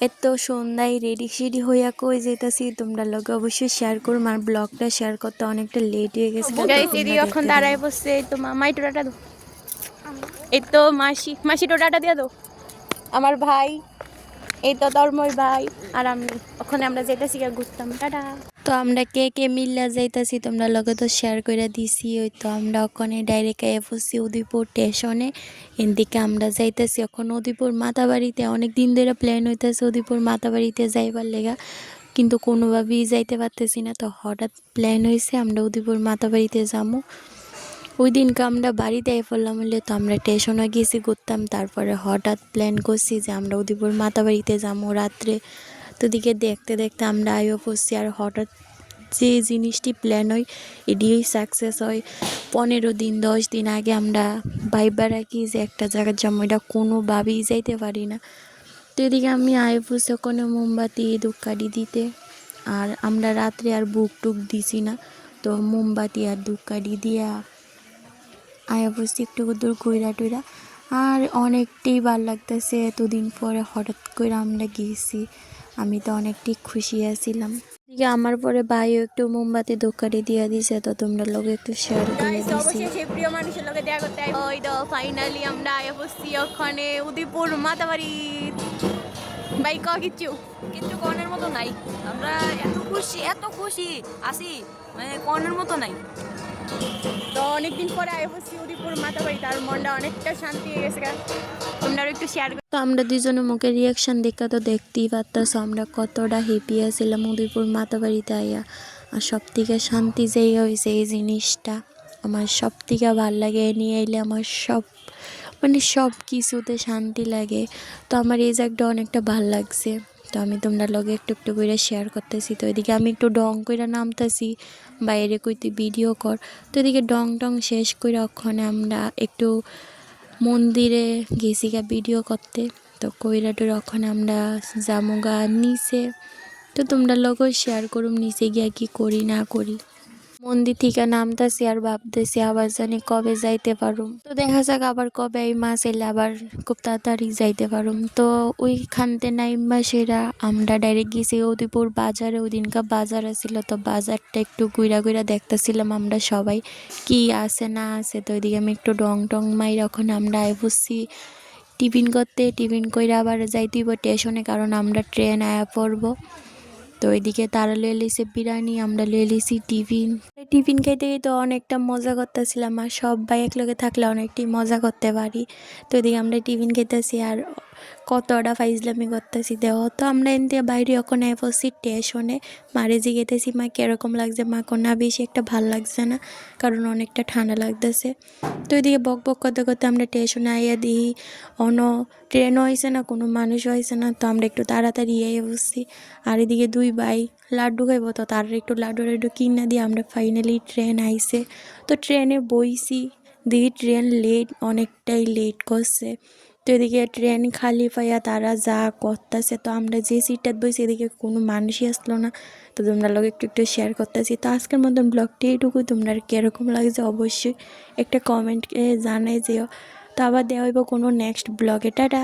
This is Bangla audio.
এত সন্ধ্যায় রেডি সেডি হইয়া কই যেতেছি তোমরা লগে অবশ্যই শেয়ার করো। আর ব্লগটা শেয়ার করতে অনেকটা লেট হয়ে গেছে। গাইস এদিকে এখন দাঁড়ায় বসছে। এই তো মামাই টোটাটা দাও, এই তো মাসি মাসি টোটাটা দিয়ে দাও। আমার ভাই, এই তো ধর্মই ভাই আর আমি। ওখানে আমরা যেতেছি ঘুরতাম। টাটা। তো আমরা কে কে মিল্লা যাইতাছি তোমরা লগে তো শেয়ার করে দিছি। ওই তো আমরা ওখানে ডাইরেক্ট এফসি উদয়পুর স্টেশনে। এদিকে আমরা যাইতাছি এখন উদয়পুর মাতাবাড়িতে। অনেক দিন ধরে প্ল্যান হইতেছে উদয়পুর মাতাবাড়িতে যাইবার লেগা, কিন্তু কোনোভাবেই যাইতে পারতেছি না। তো হঠাৎ প্ল্যান হয়েছে আমরা উদয়পুর মাতাবাড়িতে যাবো। ওই দিনকে আমরা বাড়িতে পড়লাম হলে তো আমরা স্টেশনে গেছি ঘুরতাম। তারপরে হঠাৎ প্ল্যান করছি যে আমরা উদয়পুর মাতাবাড়িতে যাবো রাত্রে। তো দিকে দেখতে দেখতে আমরা আইও পড়ছি। আর হঠাৎ যে জিনিসটি প্ল্যান হয় এটিই সাকসেস হয়। 15 দিন 10 দিন আগে আমরা ভাইবা রাখি যে একটা জায়গার যাবো, এটা কোনোভাবেই যাইতে পারি না। তো এদিকে আমি আইও পড়ছি ওখানে মোমবাতি ধূপকাঠি দিতে। আর আমরা রাত্রে আর বুক টুক দিছি না, তো মোমবাতি আর ধূপকাঠি দিয়া আয়া বসছি একটু দূর ঘুরা টুরা। আর অনেকটাই ভালো লাগতেছে, এতদিন পরে হঠাৎ করে আমরা গিয়েছি। আমি তো অনেকটাই খুশি আছিলাম। এদিকে আমার পরে ভাইও একটু মোমবাতি ধূপকাঠি দিয়ে দিছে, তো তোমরা লোক একটু শেয়ার করে দিছি। অবশ্যই সেই প্রিয় মানুষের লগে দেখা করতে ওই তো ফাইনালি আমরা আয়া বসছি ওখানে উদয়পুর মাতাবাড়ি। ভাই কিচ্ছু কিন্তু কর্নের মতো নাই। আমরা এত খুশি আছি, মানে কর্নের মতো নাই। তো অনেকদিন পরে আয়া বসছি উদয়পুর মাতাবাড়ি, তার মনটা অনেকটা শান্তি হয়ে গেছে। তোমরা একটু শেয়ার। তো আমরা দুজনের মুখের রিয়াকশান দেখা তো দেখতেই পারতাছো আমরা কতটা হ্যাপি আছিলাম উদয়পুর মাতাবাড়িতে আইয়া। আর সব থেকে শান্তি যেই হয়েছে এই জিনিসটা আমার সব থেকে ভালো লাগে। নিয়ে এলে আমার সব কিছুতে শান্তি লাগে। তো আমার এই জায়গাটা অনেকটা ভাল লাগছে। তো আমি তোমরা লগে একটু একটু করে শেয়ার করতেছি। তো এদিকে আমি একটু ডং করে নামতেছি বাইরে কইতে ভিডিও কর। তো এদিকে ডং টং শেষ করে ওখানে আমরা একটু মন্দিরে গেছি গা ভিডিও করতে। তো কইরাটোর ওখানে আমরা জামুগা নিচে। তো তোমরা লগও শেয়ার করুম নিচে গিয়া কি করি না করি। মন্দির থেকে নামতেছি আর ভাবতেছি আবার জানি কবে যাইতে পারুম। তো দেখা যাক আবার কবে এই মাস এলে আবার খুব তাড়াতাড়ি যাইতে পারুম। তো ওইখানতে নাইমা সেরা আমরা ডাইরেক্ট গেছি উদয়পুর বাজারে। ওই দিনকা বাজার আছিল, তো বাজারটা একটু ঘুরা ঘুরা দেখতেছিলাম আমরা সবাই কি আছে না আছে। তো ওইদিকে আমি একটু ডং টং মাইরা ওখানে আমরা আয় বসছি টিফিন করতে। টিফিন কইরা আবার যাইতে হইব স্টেশনে, কারণ আমরা ট্রেন আয়া পড়বো। তো ওইদিকে তারা লয়ে লিছে বিরিয়ানি, আমরা লয়ে লিছি টিফিন। টিফিন খাইতে খাইতে অনেকটা মজা করতেছিলাম। আর সব ভাই একলগে থাকলে অনেকটাই মজা করতে পারি। তো ওইদিকে আমরা টিফিন খেতেছি আর কতটা ফাইজলামি করতেছি দেহ। তো আমরা এনতে বাইরে ওখানে পড়ছি স্টেশনে। মারে জিগেতেছি মা কীরকম লাগছে, মা না বেশি একটা ভাল লাগছে না, কারণ অনেকটা ঠান্ডা লাগতেছে। তো ওইদিকে বক বক করতে করতে আমরা স্টেশনে আইয়া দিই ট্রেনও হয়েছে না, কোনো মানুষও হয়েছে না। তো আমরা একটু তাড়াতাড়ি আইয়া বসছি। আর এদিকে দুই ভাই লাড্ডু খাইব, তো তার একটু লাড্ডু কিনা দিয়ে আমরা ফাইনালি ট্রেন আইছে। তো ট্রেনে বইছি, দেখি ট্রেন লেট, অনেকটাই লেট করছে। তো এদিকে ট্রেন খালি পাইয়া তারা যা করতেছে। তো আমরা যে সিটটাত বইছি এদিকে কোনো মানুষই আসলো না। তো তোমরা লোক একটু একটু শেয়ার করতেছি। তো আজকের মতন ব্লগটি এইটুকু। তোমরা কীরকম লাগছে অবশ্যই একটা কমেন্ট জানাই যেও। তো আবার দেওয়া হইব কোনো নেক্সট ব্লগে। টাটা।